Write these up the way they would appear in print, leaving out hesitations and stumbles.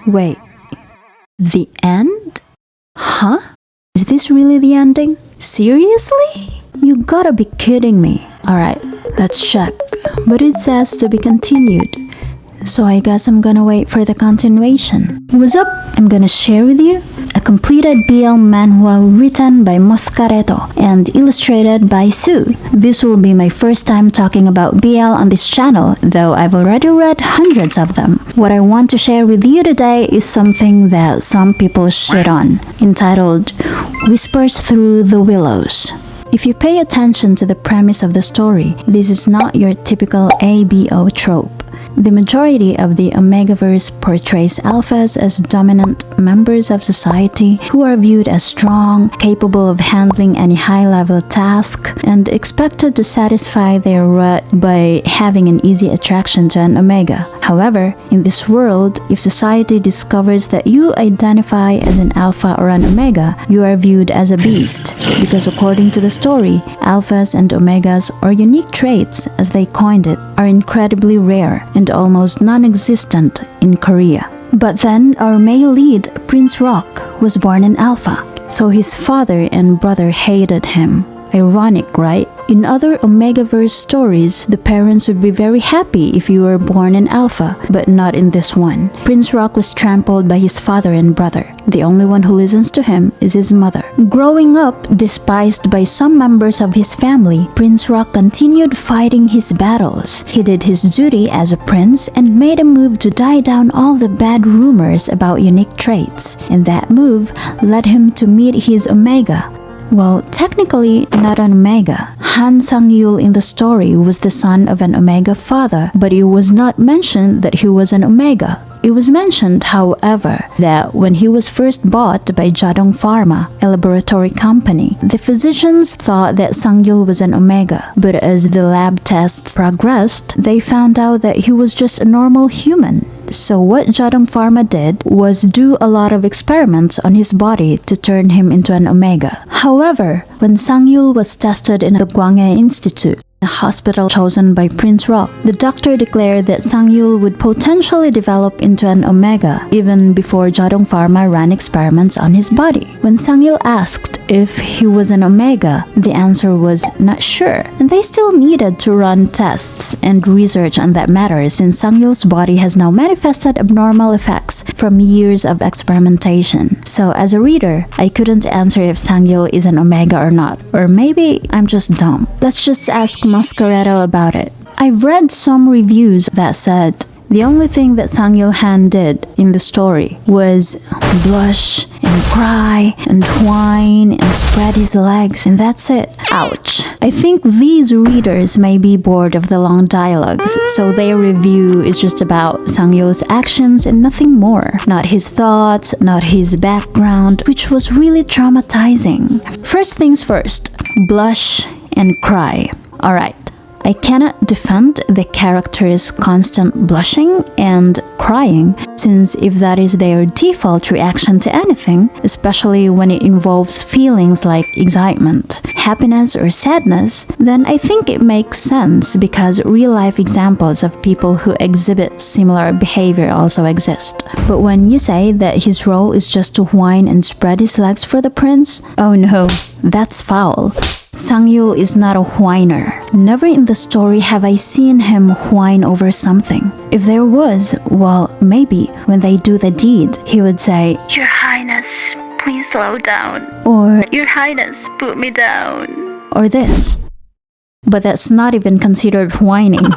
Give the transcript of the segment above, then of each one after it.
Wait, the end? Huh? Is this really the ending? Seriously? You gotta be kidding me. Alright, let's check. But it says to be continued. So I guess I'm gonna wait for the continuation. What's up? I'm gonna share with you a completed BL Manhwa written by Moscareto and illustrated by Sue. This will be my first time talking about BL on this channel, though I've already read hundreds of them. What I want to share with you today is something that some people shit on, entitled Whispers Through the Willows. If you pay attention to the premise of the story, this is not your typical ABO trope. The majority of the Omegaverse portrays alphas as dominant members of society who are viewed as strong, capable of handling any high-level task, and expected to satisfy their rut by having an easy attraction to an Omega. However, in this world, if society discovers that you identify as an alpha or an Omega, you are viewed as a beast, because according to the story, alphas and Omegas, or unique traits as they coined it, are incredibly rare and almost non-existent in Korea. But then our male lead, Prince Rock, was born an alpha, so his father and brother hated him. Ironic, right? In other Omegaverse stories, the parents would be very happy if you were born an alpha, but not in this one. Prince Rock was trampled by his father and brother. The only one who listens to him is his mother. Growing up despised by some members of his family, Prince Rock continued fighting his battles. He did his duty as a prince and made a move to die down all the bad rumors about unique traits. And that move led him to meet his Omega. Well, technically not an Omega. Han Sangil in the story was the son of an Omega father, but it was not mentioned that he was an Omega. It was mentioned, however, that when he was first bought by Jadong Pharma, a laboratory company, the physicians thought that Sangil was an Omega, but as the lab tests progressed, they found out that he was just a normal human. So what Jadong Pharma did was do a lot of experiments on his body to turn him into an Omega. However, when Sangil was tested in the Gwangae Institute, the hospital chosen by Prince Rock, the doctor declared that Sangil would potentially develop into an Omega even before Jadong Pharma ran experiments on his body. When Sangil asked if he was an Omega, the answer was not sure, and they still needed to run tests and research on that matter since Sangil's body has now manifested abnormal effects from years of experimentation. So as a reader, I couldn't answer if Sangil is an Omega or not, or maybe I'm just dumb. Let's just ask Moscareto about it. I've read some reviews that said the only thing that Sangil Han did in the story was blush and cry and whine and spread his legs, and that's it. Ouch. I think these readers may be bored of the long dialogues, so their review is just about Sangil's actions and nothing more. Not his thoughts, not his background, which was really traumatizing. First things first, blush and cry. Alright, I cannot defend the character's constant blushing and crying, since if that is their default reaction to anything, especially when it involves feelings like excitement, happiness, or sadness, then I think it makes sense because real-life examples of people who exhibit similar behavior also exist. But when you say that his role is just to whine and spread his legs for the prince, oh no, that's foul. Sangil is not a whiner. Never in the story have I seen him whine over something. If there was, well, maybe when they do the deed, he would say, "Your Highness, please slow down," or "Your Highness, put me down," or this. But that's not even considered whining.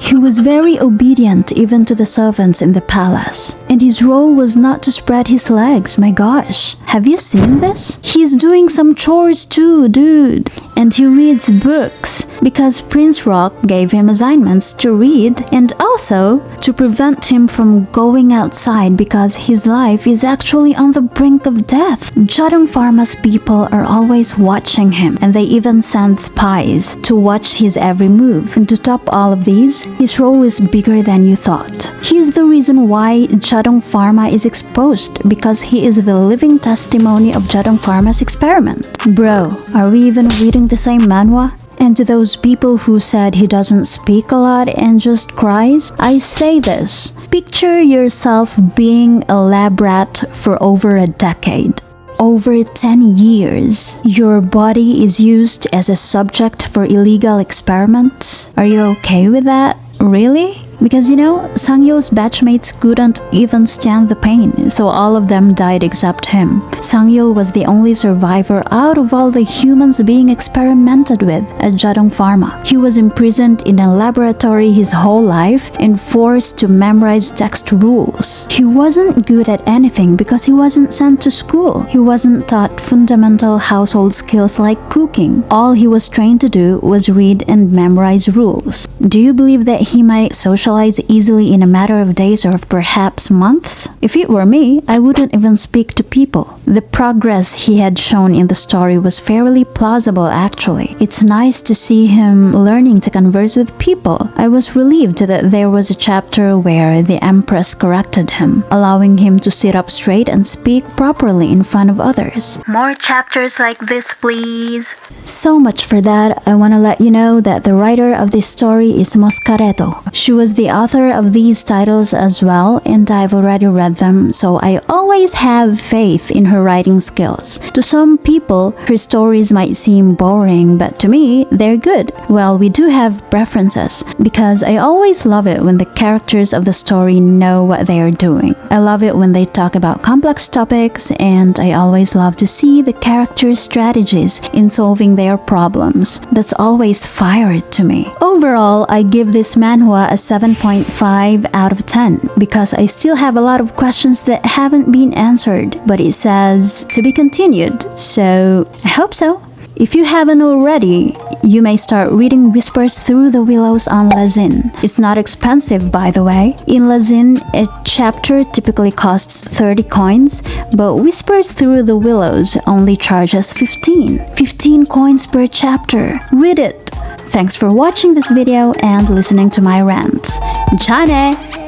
He was very obedient even to the servants in the palace. And his role was not to spread his legs, my gosh. Have you seen this? He's doing some chores too, dude. And he reads books because Prince Rock gave him assignments to read and also to prevent him from going outside because his life is actually on the brink of death. Jadong Pharma's people are always watching him, and they even send spies to watch his every move. And to top all of these, his role is bigger than you thought. He is the reason why Jadong Pharma is exposed, because he is the living testimony of Jadong Pharma's experiment. Bro, are we even reading the same manhwa? And to those people who said he doesn't speak a lot and just cries, I say this. Picture yourself being a lab rat for over a decade. Over 10 years, your body is used as a subject for illegal experiments. Are you okay with that? Really? Because Sangil's batchmates couldn't even stand the pain, so all of them died except him. Sangil was the only survivor out of all the humans being experimented with at Jadong Pharma. He was imprisoned in a laboratory his whole life and forced to memorize text rules. He wasn't good at anything because he wasn't sent to school. He wasn't taught fundamental household skills like cooking. All he was trained to do was read and memorize rules. Do you believe that he might socialize easily in a matter of days or perhaps months? If it were me, I wouldn't even speak to people. The progress he had shown in the story was fairly plausible actually. It's nice to see him learning to converse with people. I was relieved that there was a chapter where the Empress corrected him, allowing him to sit up straight and speak properly in front of others. More chapters like this, please. So much for that. I want to let you know that the writer of this story is Moscareto. She was the author of these titles as well, and I've already read them, so I always have faith in her writing skills. To some people, her stories might seem boring, but to me, they're good. Well, we do have preferences, because I always love it when the characters of the story know what they are doing. I love it when they talk about complex topics, and I always love to see the characters' strategies in solving their problems. That's always fire to me. Overall, I give this manhwa a 7.5 out of 10 because I still have a lot of questions that haven't been answered, but it says to be continued, so I hope so. If you haven't already, you may start reading Whispers Through the Willows on LEZHIN. It's not expensive, by the way. In LEZHIN, a chapter typically costs 30 coins, but Whispers Through the Willows only charges 15. 15 coins per chapter. Read it! Thanks for watching this video and listening to my rants. Chane!